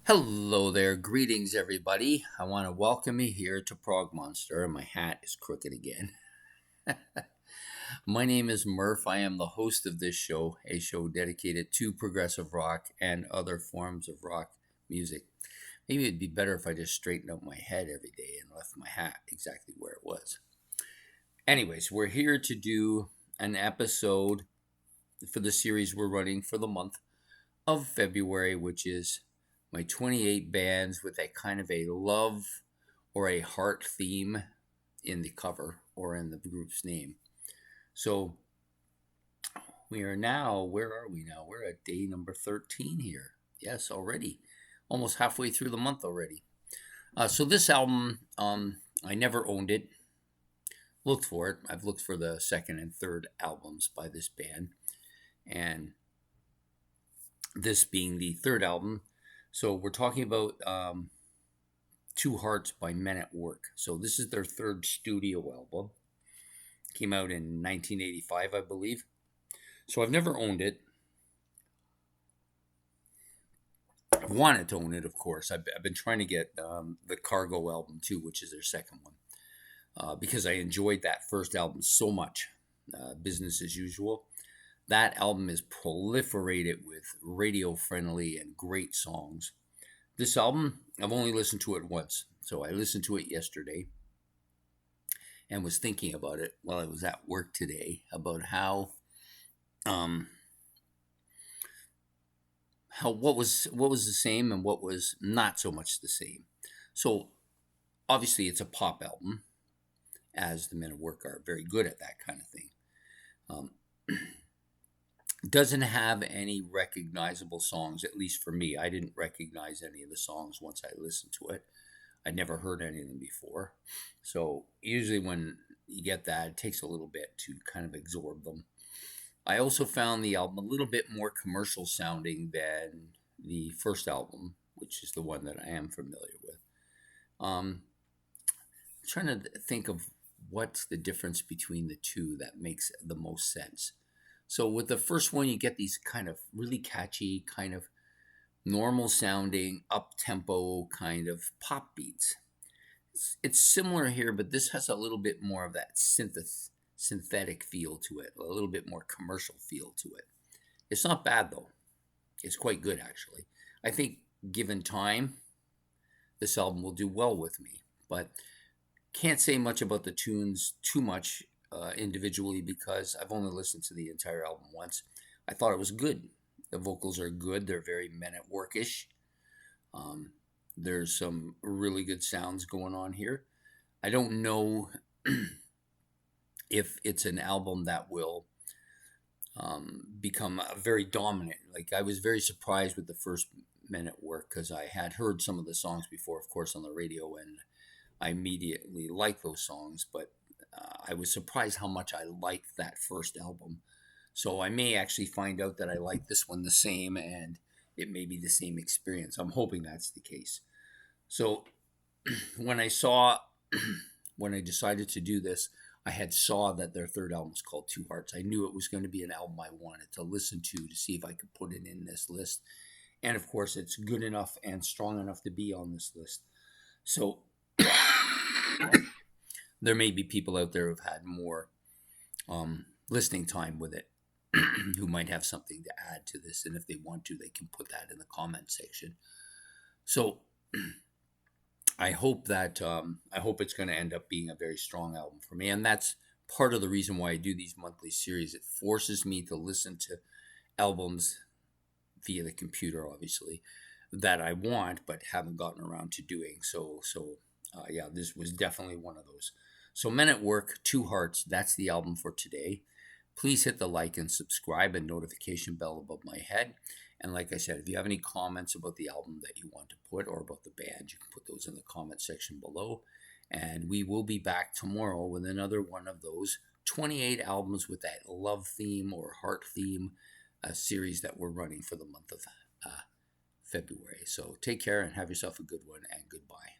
Hello there, greetings everybody. I want to welcome you here to Prog Monster. My hat is crooked again. My name is Murph. I am the host of this show, a show dedicated to progressive rock and other forms of rock music. Maybe it'd be better if I just straightened out my head every day and left my hat exactly where it was. Anyways, we're here to do an episode for the series we're running for the month of February, which is my 28 bands with a kind of a love or a heart theme in the cover or in the group's name. So we are now, where are we now? We're at day number 13 here. Yes, already. Almost halfway through the month already. So this album, I never owned it. Looked for it. I've looked for the second and third albums by this band. And this being the third album. So we're talking about Two Hearts by Men at Work. So this is their third studio album. Came out in 1985, I believe. So I've never owned it. I've wanted to own it, of course. I've been trying to get the Cargo album too, which is their second one, because I enjoyed that first album so much. Business as Usual. That album is proliferated with radio-friendly and great songs. This album, I've only listened to it once. So I listened to it yesterday and was thinking about it while I was at work today about how what was the same and what was not so much the same. So obviously it's a pop album, as the Men at Work are very good at that kind of thing. Doesn't have any recognizable songs, at least for me. I didn't recognize any of the songs once I listened to it. I'd never heard any of them before. So usually when you get that, it takes a little bit to kind of absorb them. I also found the album a little bit more commercial sounding than the first album, which is the one that I am familiar with. I'm trying to think of what's the difference between the two that makes the most sense. So with the first one, you get these kind of really catchy, kind of normal sounding, up-tempo kind of pop beats. It's similar here, but this has a little bit more of that synthetic feel to it, a little bit more commercial feel to it. It's not bad, though. It's quite good, actually. I think given time, this album will do well with me, but can't say much about the tunes too much individually because I've only listened to the entire album once. I thought it was good. The vocals are good. They're very Men at Work-ish. There's some really good sounds going on here. I don't know if it's an album that will become very dominant. Like, I was very surprised with the first Men at Work because I had heard some of the songs before, of course, on the radio, and I immediately liked those songs, but I was surprised how much I liked that first album. So I may actually find out that I like this one the same, and it may be the same experience. I'm hoping that's the case. So when I decided to do this, I had saw that their third album was called Two Hearts. I knew it was going to be an album I wanted to listen to see if I could put it in this list. And of course, it's good enough and strong enough to be on this list. So there may be people out there who've had more listening time with it who might have something to add to this. And if they want to, they can put that in the comment section. So I hope that I hope it's going to end up being a very strong album for me. And that's part of the reason why I do these monthly series. It forces me to listen to albums via the computer, obviously, that I want but haven't gotten around to doing. So yeah, this was definitely one of those. So Men at Work, Two Hearts, that's the album for today. Please hit the like and subscribe and notification bell above my head. And like I said, if you have any comments about the album that you want to put or about the band, you can put those in the comment section below. And we will be back tomorrow with another one of those 28 albums with that love theme or heart theme series that we're running for the month of February. So take care and have yourself a good one, and goodbye.